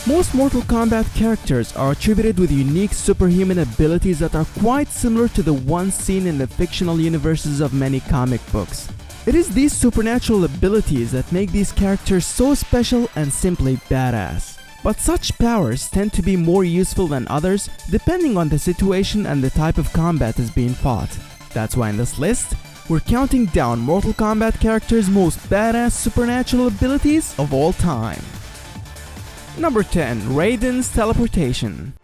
Most Mortal Kombat characters are attributed with unique superhuman abilities that are quite similar to the ones seen in the fictional universes of many comic books. It is these supernatural abilities that make these characters so special and simply badass. But such powers tend to be more useful than others depending on the situation and the type of combat is being fought. That's why in this list, we're counting down Mortal Kombat characters' most badass supernatural abilities of all time. Number 10. Raiden's teleportation.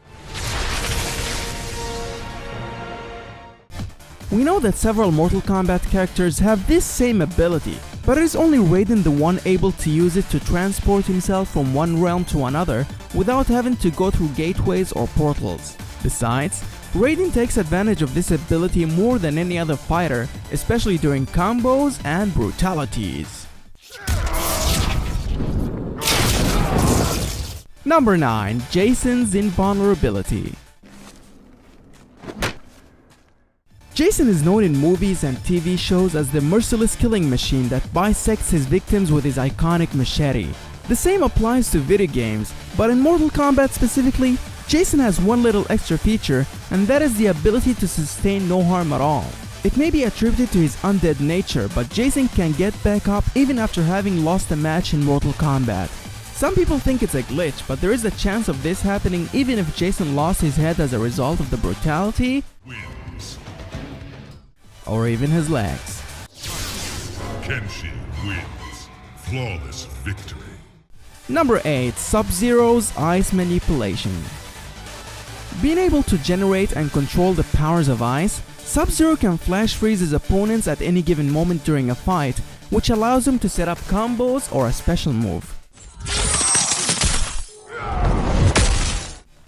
We know that several Mortal Kombat characters have this same ability, but it is only Raiden the one able to use it to transport himself from one realm to another without having to go through gateways or portals. Besides, Raiden takes advantage of this ability more than any other fighter, especially during combos and brutalities. Number 9. Jason's invulnerability. Jason is known in movies and TV shows as the merciless killing machine that bisects his victims with his iconic machete. The same applies to video games, but in Mortal Kombat specifically, Jason has one little extra feature, and that is the ability to sustain no harm at all. It may be attributed to his undead nature, but Jason can get back up even after having lost a match in Mortal Kombat. Some people think it's a glitch, but there is a chance of this happening even if Jason lost his head as a result of the brutality, or even his legs. Kenshi wins. Flawless victory. Number 8. Sub-Zero's ice manipulation. Being able to generate and control the powers of ice, Sub-Zero can flash freeze his opponents at any given moment during a fight, which allows him to set up combos or a special move.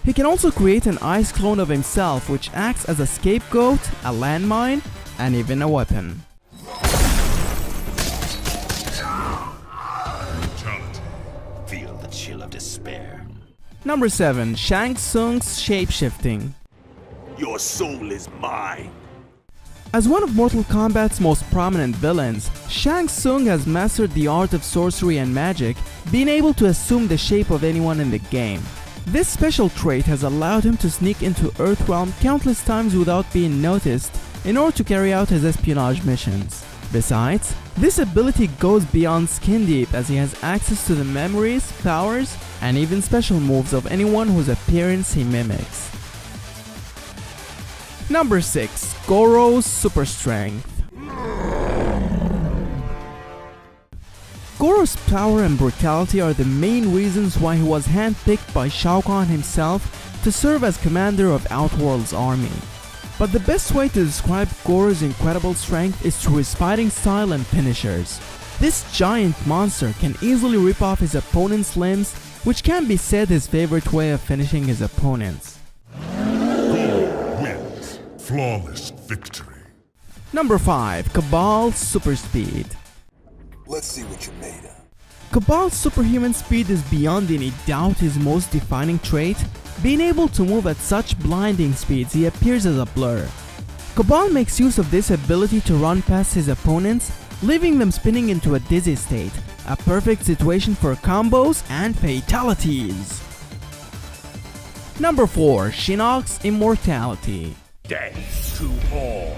He can also create an ice clone of himself, which acts as a scapegoat, a landmine, and even a weapon. Brutality. Feel the chill of despair. Number 7. Shang Tsung's shapeshifting. Your soul is mine. As one of Mortal Kombat's most prominent villains, Shang Tsung has mastered the art of sorcery and magic, being able to assume the shape of anyone in the game. This special trait has allowed him to sneak into Earthrealm countless times without being noticed in order to carry out his espionage missions. Besides, this ability goes beyond skin deep as he has access to the memories, powers, and even special moves of anyone whose appearance he mimics. Number 6. Goro's super strength. Goro's power and brutality are the main reasons why he was handpicked by Shao Kahn himself to serve as commander of Outworld's army. But the best way to describe Goro's incredible strength is through his fighting style and finishers. This giant monster can easily rip off his opponent's limbs, which can be said his favorite way of finishing his opponents. Goro wins. Flawless victory. Number 5. Cabal's super speed. Let's see what you're made of. Cabal's superhuman speed is beyond any doubt his most defining trait. Being able to move at such blinding speeds, he appears as a blur. Kabal makes use of this ability to run past his opponents, leaving them spinning into a dizzy state, a perfect situation for combos and fatalities. Number 4. Shinnok's immortality. Death to all.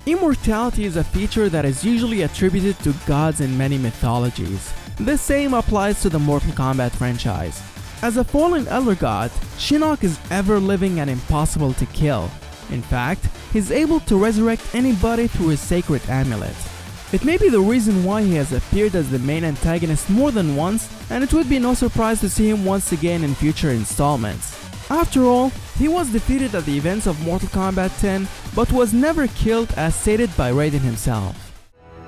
Immortality is a feature that is usually attributed to gods in many mythologies. The same applies to the Mortal Kombat franchise. As a fallen elder god, Shinnok is ever-living and impossible to kill. In fact, he's able to resurrect anybody through his sacred amulet. It may be the reason why he has appeared as the main antagonist more than once, and it would be no surprise to see him once again in future installments. After all, he was defeated at the events of Mortal Kombat 10, but was never killed as stated by Raiden himself.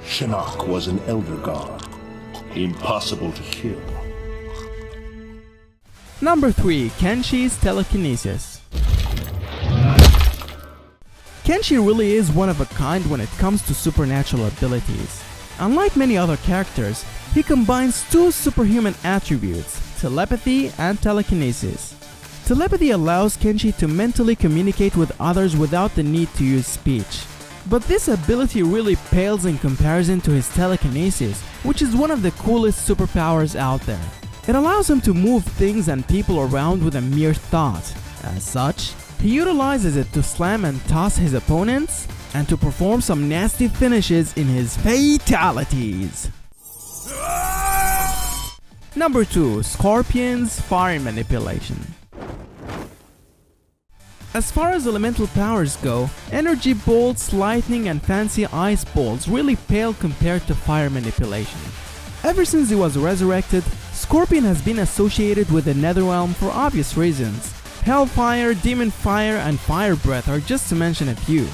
Shinnok was an elder god, impossible to kill. Number 3. Kenshi's telekinesis. Kenshi really is one of a kind when it comes to supernatural abilities. Unlike many other characters, he combines two superhuman attributes, telepathy and telekinesis. Telepathy allows Kenshi to mentally communicate with others without the need to use speech. But this ability really pales in comparison to his telekinesis, which is one of the coolest superpowers out there. It allows him to move things and people around with a mere thought. As such, he utilizes it to slam and toss his opponents and to perform some nasty finishes in his fatalities. Number 2. Scorpion's Fire Manipulation. As far as elemental powers go, energy bolts, lightning and fancy ice bolts really pale compared to fire manipulation. Ever since he was resurrected, Scorpion has been associated with the Netherrealm for obvious reasons. Hellfire, Demon Fire and Fire Breath are just to mention a few.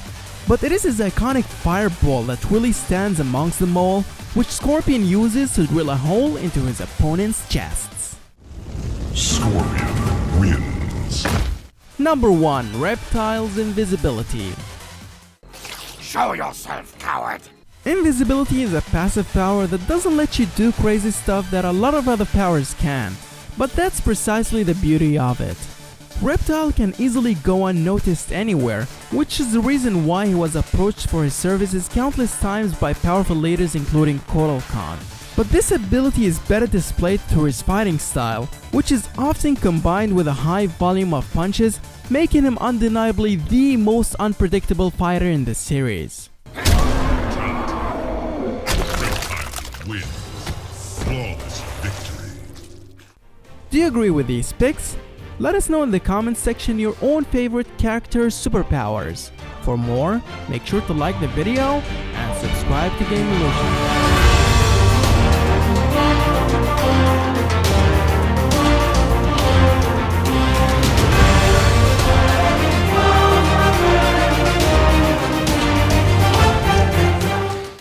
But it is his iconic Fireball that really stands amongst them all, which Scorpion uses to drill a hole into his opponent's chests. Scorpion wins. Number 1. Reptile's Invisibility. Show yourself, coward! Invisibility is a passive power that doesn't let you do crazy stuff that a lot of other powers can, but that's precisely the beauty of it. Reptile can easily go unnoticed anywhere, which is the reason why he was approached for his services countless times by powerful leaders including Kotal Khan. But this ability is better displayed through his fighting style, which is often combined with a high volume of punches, making him undeniably the most unpredictable fighter in the series. Wins. Flawless victory. Do you agree with these picks? Let us know in the comments section your own favorite character's superpowers. For more, make sure to like the video and subscribe to Game Illusion.